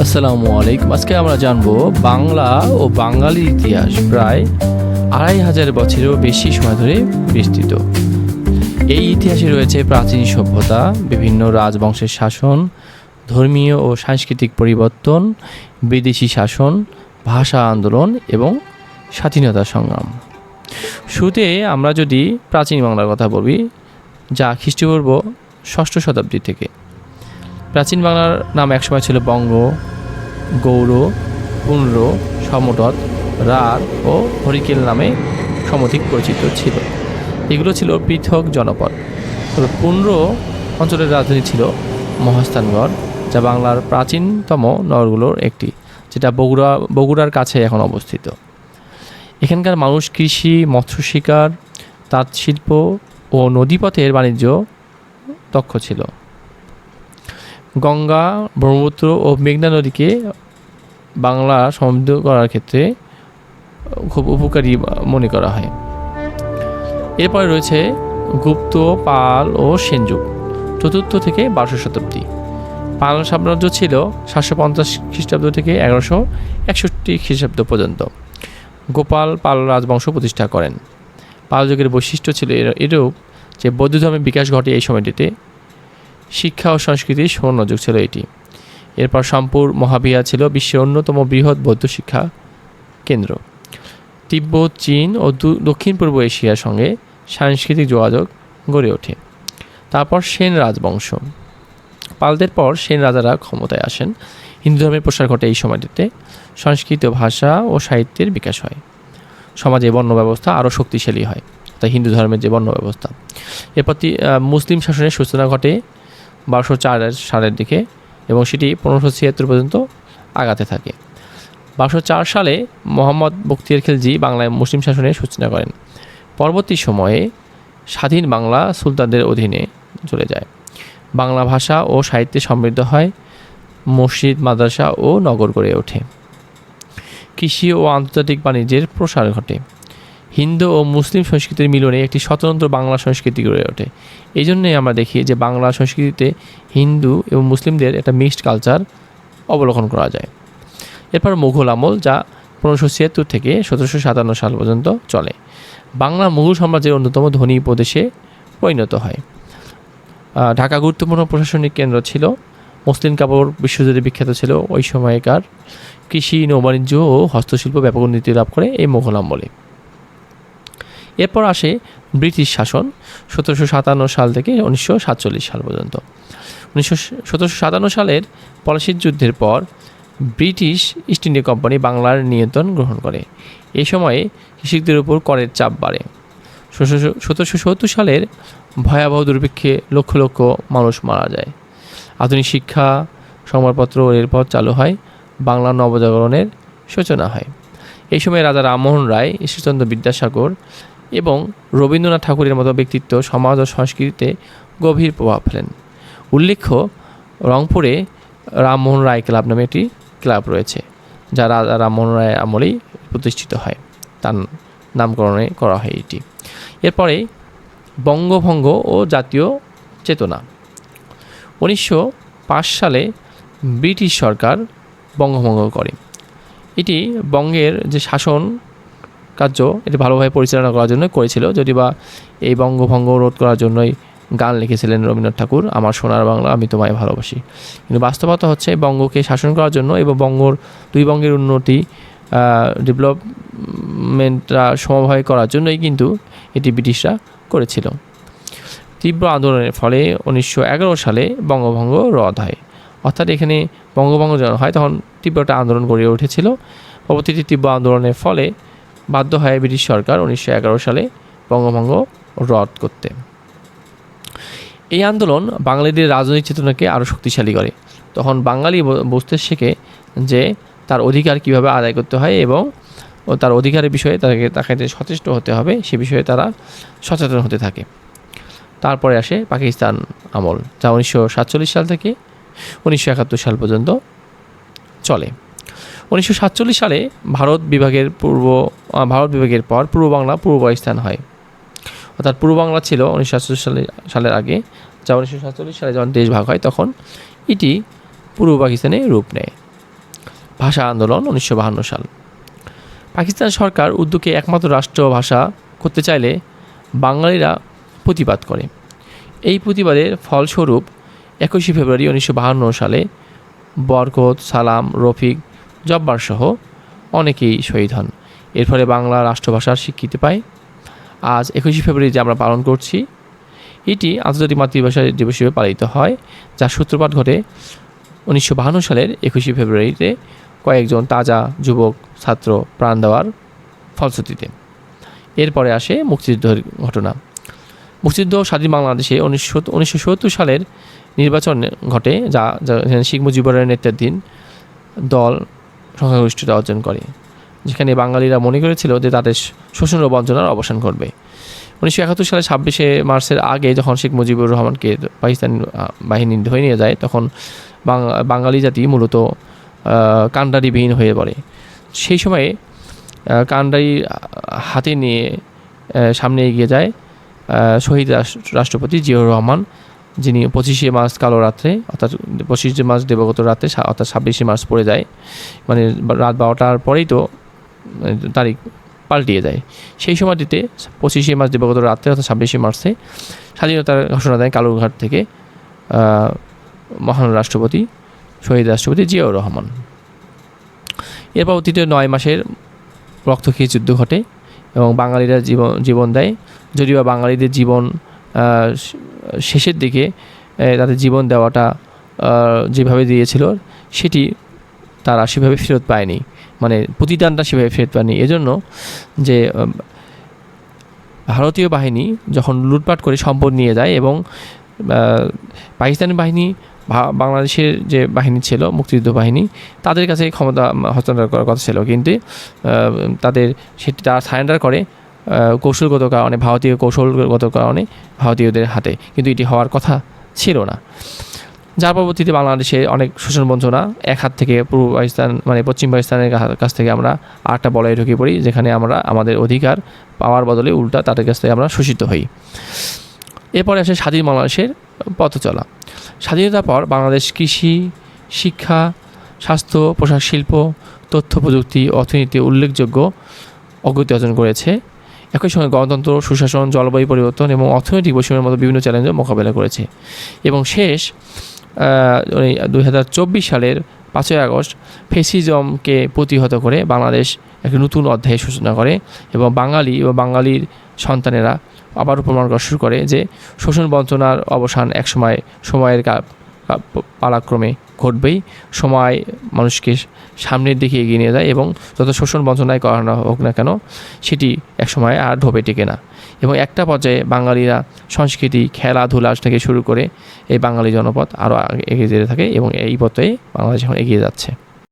আসসালামু আলাইকুম। আজকে আমরা জানবো বাংলা ও বাঙালির ইতিহাস প্রায় ২৫০০ বছরেরও বেশি সময় ধরে বিস্তৃত। এই ইতিহাসে রয়েছে প্রাচীন সভ্যতা, বিভিন্ন রাজবংশের শাসন, ধর্মীয় ও সাংস্কৃতিক পরিবর্তন, বিদেশি শাসন, ভাষা আন্দোলন এবং স্বাধীনতা সংগ্রাম। শুরুতে আমরা যদি প্রাচীন বাংলার কথা বলি, যা খ্রিস্টপূর্ব ৬ষ্ঠ শতাব্দী থেকে। প্রাচীন বাংলার নাম একসময় ছিল বঙ্গ, গৌড়, পুন্ড্র, সমতট, রাঢ় ও হরিকেল নামে সমধিক পরিচিত ছিল। এগুলো ছিল পৃথক জনপদ। তবে পুন্ড্র অঞ্চলের রাজধানী ছিল মহাস্থানগড়, যা বাংলার প্রাচীনতম নগরগুলোর একটি, যেটা বগুড়ার কাছে এখন অবস্থিত। এখানকার মানুষ কৃষি, মৎস্য শিকার, তাঁত শিল্প ও নদীপথের বাণিজ্য দক্ষ ছিল। গঙ্গা, ব্রহ্মপুত্র ও মেঘনা নদীকে বাংলা সমৃদ্ধ করার ক্ষেত্রে খুব উপকারী মনে করা হয়। এরপরে রয়েছে গুপ্ত, পাল ও সেনযুগ, ৪র্থ থেকে ১২শ শতাব্দী। পাল সাম্রাজ্য ছিল ৭৫০ খ্রিস্টাব্দ থেকে ১১৬১ খ্রিস্টাব্দ পর্যন্ত। গোপাল পাল রাজবংশ প্রতিষ্ঠা করেন। পাল যুগের বৈশিষ্ট্য ছিল এরূপ যে বৌদ্ধ ধর্মের বিকাশ ঘটে এই সময়টিতে। শিক্ষা ও সংস্কৃতির স্বর্ণযুগ ছিল এটি। এরপর সোমপুর মহাবিহার ছিল বিশ্বের অন্যতম বৃহৎ বৌদ্ধ শিক্ষা কেন্দ্র। তিব্বত, চীন ও দক্ষিণ পূর্ব এশিয়ার সঙ্গে সাংস্কৃতিক যোগাযোগ গড়ে ওঠে। তারপর সেন রাজবংশ। পালদের পর সেন রাজারা ক্ষমতায় আসেন। হিন্দু ধর্মের প্রসার ঘটে এই সময়টিতে। সংস্কৃত ভাষা ও সাহিত্যের বিকাশ হয়। সমাজে বর্ণ ব্যবস্থা আরও শক্তিশালী হয়, তাই হিন্দু ধর্মের যে বর্ণ ব্যবস্থা। এরপর মুসলিম শাসনের সূচনা ঘটে ১২০৪ সালের দিকে এবং সেটি ১৫৭৬ পর্যন্ত আগাতে থাকে। ১২০৪ সালে মোহাম্মদ বখতিয়ার খিলজি বাংলায় মুসলিম শাসনের সূচনা করেন। পরবর্তী সময়ে স্বাধীন বাংলা সুলতানদের অধীনে চলে যায়। বাংলা ভাষা ও সাহিত্যে সমৃদ্ধ হয়। মসজিদ, মাদ্রাসা ও নগর গড়ে ওঠে। কৃষি ও আন্তর্জাতিক বাণিজ্যের প্রসার ঘটে। হিন্দু ও মুসলিম সংস্কৃতির মিলনে একটি স্বতন্ত্র বাংলা সংস্কৃতি গড়ে ওঠে। এই জন্যই আমরা দেখি যে বাংলা সংস্কৃতিতে হিন্দু এবং মুসলিমদের একটা মিক্সড কালচার অবলোকন করা যায়। এরপর মুঘল আমল, যা ১৫৭৬ থেকে ১৭৫৭ সাল পর্যন্ত চলে। বাংলা মুঘল সাম্রাজ্যের অন্যতম ধনী প্রদেশে পরিণত হয়। ঢাকা গুরুত্বপূর্ণ প্রশাসনিক কেন্দ্র ছিল। মসলিন কাপড় বিশ্বজুড়ে বিখ্যাত ছিল ওই সময়কার। কৃষি, নৌবাণিজ্য ও হস্তশিল্প ব্যাপক উন্নতি লাভ করে এই মুঘল আমলে। এরপর আসে ব্রিটিশ শাসন ১৭৫৭ সাল থেকে ১৯৪৭ সাল পর্যন্ত। ১৭৫৭ সালের পলাশির যুদ্ধের পর ব্রিটিশ ইস্ট ইন্ডিয়া কোম্পানি বাংলার নিয়ন্ত্রণ গ্রহণ করে। এই সময়ে কৃষকদের উপর করের চাপ বাড়ে। ১৭৭০ সালের ভয়াবহ দুর্ভিক্ষে লক্ষ লক্ষ মানুষ মারা যায়। আধুনিক শিক্ষা, সংবাদপত্র এরপর চালু হয়। বাংলা নবজাগরণের সূচনা হয়। এই সময় রাজা রামমোহন রায়, ঈশ্বরচন্দ্র বিদ্যাসাগর এবং রবীন্দ্রনাথ ঠাকুরের মতো ব্যক্তিত্ব সমাজ ও সংস্কৃতিতে গভীর প্রভাব ফেলেন। উল্লেখ্য, রংপুরে রামমোহন রায় ক্লাব নামে একটি ক্লাব রয়েছে, যা রাজা রামমোহন রায়ের আমলেই প্রতিষ্ঠিত হয়। তার নামকরণে করা হয় এটি। এরপরে বঙ্গভঙ্গ ও জাতীয় চেতনা। ১৯০৫ সালে ব্রিটিশ সরকার বঙ্গভঙ্গ করে। এটি বঙ্গের যে শাসন কার্য এটি ভালোভাবে পরিচালনা করার জন্য করেছিল, যদি বা এই বঙ্গভঙ্গ রোধ করার জন্যই গান লিখেছিলেন রবীন্দ্রনাথ ঠাকুর, আমার সোনার বাংলা আমি তোমায় ভালোবাসি। কিন্তু বাস্তবতা হচ্ছে বঙ্গকে শাসন করার জন্য এবং দুই বঙ্গের উন্নতি, ডেভেলপমেন্টটা সমবায় করার জন্যই কিন্তু এটি ব্রিটিশরা করেছিল। তীব্র আন্দোলনের ফলে ১৯১১ সালে বঙ্গভঙ্গ রদ হয়। অর্থাৎ এখানে বঙ্গভঙ্গ যখন হয় তখন তীব্র একটা আন্দোলন গড়ে উঠেছিল। পরবর্তীতে তীব্র আন্দোলনের ফলে বাধ্য হয় ব্রিটিশ সরকার ১৯১১ সালে বঙ্গভঙ্গ রদ করতে। এই আন্দোলন বাঙালিদের রাজনৈতিক চেতনাকে আরও শক্তিশালী করে। তখন বাঙালি বুঝতে শেখে যে তার অধিকার কীভাবে আদায় করতে হয় এবং তার অধিকারের বিষয়ে তাকে যে সচেষ্ট হতে হবে সে বিষয়ে তারা সচেতন হতে থাকে। তারপরে আসে পাকিস্তান আমল, যা ১৯৪৭ সাল থেকে ১৯৭১ সাল পর্যন্ত চলে। ১৯৪৭ সালে ভারত বিভাগের পর পূর্ব বাংলা পূর্ব পাকিস্তান হয়। অর্থাৎ পূর্ব বাংলা ছিল ১৯৪৭ সালের আগে, যা ১৯৪৭ সালে যখন দেশ ভাগ হয় তখন এটি পূর্ব পাকিস্তানে রূপ নেয়। ভাষা আন্দোলন 1952 সাল। পাকিস্তান সরকার উর্দুকে একমাত্র রাষ্ট্র ভাষা করতে চাইলে বাঙালিরা প্রতিবাদ করে। এই প্রতিবাদের ফলস্বরূপ 21 ফেব্রুয়ারি 1952 সালে বরকত, সালাম, রফিক, জব্বার সহ অনেকেই শহীদ হন। এর ফলে বাংলা রাষ্ট্রভাষার স্বীকৃতি পায়। আজ 21 ফেব্রুয়ারি যে আমরা পালন করছি, এটি আন্তর্জাতিক মাতৃভাষা দিবস হিসেবে পালিত হয়, যার সূত্রপাত ঘটে 1952 সালের 21 ফেব্রুয়ারিতে কয়েকজন তাজা যুবক ছাত্র প্রাণ দেওয়ার ফলশ্রুতিতে। এরপরে আসে মুক্তিযুদ্ধের ঘটনা। মুক্তিযুদ্ধ স্বাধীন বাংলাদেশে 1970 সালের নির্বাচন ঘটে, যা শেখ মুজিবুরের নেতৃত্বাধীন দল সংখ্যাগরিষ্ঠতা অর্জন করে, যেখানে বাঙালিরা মনে করেছিল যে তাদের শোষণ ও বঞ্চনার অবসান ঘটবে। 1971 সালে 26 মার্চের আগে যখন শেখ মুজিবুর রহমানকে পাকিস্তান বাহিনী ধরে নিয়ে যায়, তখন বাঙালি জাতি মূলত কান্ডারিবিহীন হয়ে পড়ে। সেই সময়ে কান্ডারি হাতে নিয়ে সামনে এগিয়ে যায় শহীদ রাষ্ট্রপতি জিয়াউর রহমান, যিনি 25 মার্চ কালো রাত্রে, অর্থাৎ 25 মার্চ দিবাগত রাতে, অর্থাৎ 26 মার্চ পড়ে যায়, মানে রাত 12টার পরেই তো তারিখ পাল্টিয়ে যায়। সেই সময়টিতে 25 মার্চ দিবাগত রাত্রে, অর্থাৎ 26 মার্চে স্বাধীনতার ঘোষণা দেয় কালুরঘাট থেকে মহান রাষ্ট্রপতি, শহীদ রাষ্ট্রপতি জিয়াউর রহমান। এর পরবর্তীতে 9 মাসের রক্তক্ষয়ী যুদ্ধ ঘটে এবং বাঙালিরা জীবন দেয়। যদিও বাঙালিদের জীবন শেষের দিকে তাদের জীবন দেওয়াটা যেভাবে দিয়েছিল, সেটি তারা সেভাবে ফেরত পায়নি, মানে প্রতিদানটা সেভাবে ফেরত পায়নি। এজন্য যে ভারতীয় বাহিনী যখন লুটপাট করে সম্পদ নিয়ে যায় এবং পাকিস্তানি বাহিনী বাংলাদেশের যে বাহিনী ছিল, মুক্তিযুদ্ধ বাহিনী, তাদের কাছে ক্ষমতা হস্তান্তর করার কথা ছিল, কিন্তু সেটি তারা সারেন্ডার করে কৌশলগত কারণে, ভারতীয় কৌশলগত কারণে ভারতীয়দের হাতে, কিন্তু এটি হওয়ার কথা ছিল না। যার পরবর্তীতে বাংলাদেশে অনেক শোষণ বঞ্চনা, এক হাত থেকে পূর্ব পাকিস্তান মানে পশ্চিম পাকিস্তানের কাছ থেকে আমরা আরেকটা বলয়ে ঢুকে পড়ি, যেখানে আমরা আমাদের অধিকার পাওয়ার বদলে উল্টা তাদের কাছ থেকে আমরা শোষিত হই। এরপরে আসে স্বাধীন বাংলাদেশের পথ চলা। স্বাধীনতার পর বাংলাদেশ কৃষি, শিক্ষা, স্বাস্থ্য, পোশাক শিল্প, তথ্য প্রযুক্তি, অর্থনীতি উল্লেখযোগ্য অগ্রগতি অর্জন করেছে। একই সঙ্গে গণতন্ত্র, সুশাসন, জলবায়ু পরিবর্তন এবং অর্থনৈতিক বৈষম্যের মতো বিভিন্ন চ্যালেঞ্জের মোকাবেলা করেছে। এবং শেষ 2024 সালের 5ই আগস্ট ফ্যাসিজমকে প্রতিহত করে বাংলাদেশ একটি নতুন অধ্যায়ের সূচনা করে এবং বাঙালি ও বাঙালির সন্তানেরা আবারও প্রমাণ করা শুরু করে যে শোষণ বঞ্চনার অবসান একসময় সময়ের পালাক্রমে ঘটবেই। সময় মানুষকে সামনের দিকে এগিয়ে নিয়ে যায় এবং যত শোষণ বঞ্চনায় করানো হোক না কেন, সেটি একসময় আর ঢোবে টেকে না। এবং একটা পর্যায়ে বাঙালিরা সংস্কৃতি, খেলাধুলা থেকে শুরু করে এই বাঙালি জনপদ আরও এগিয়ে যেতে থাকে এবং এই পথে বাংলাদেশ এখন এগিয়ে যাচ্ছে।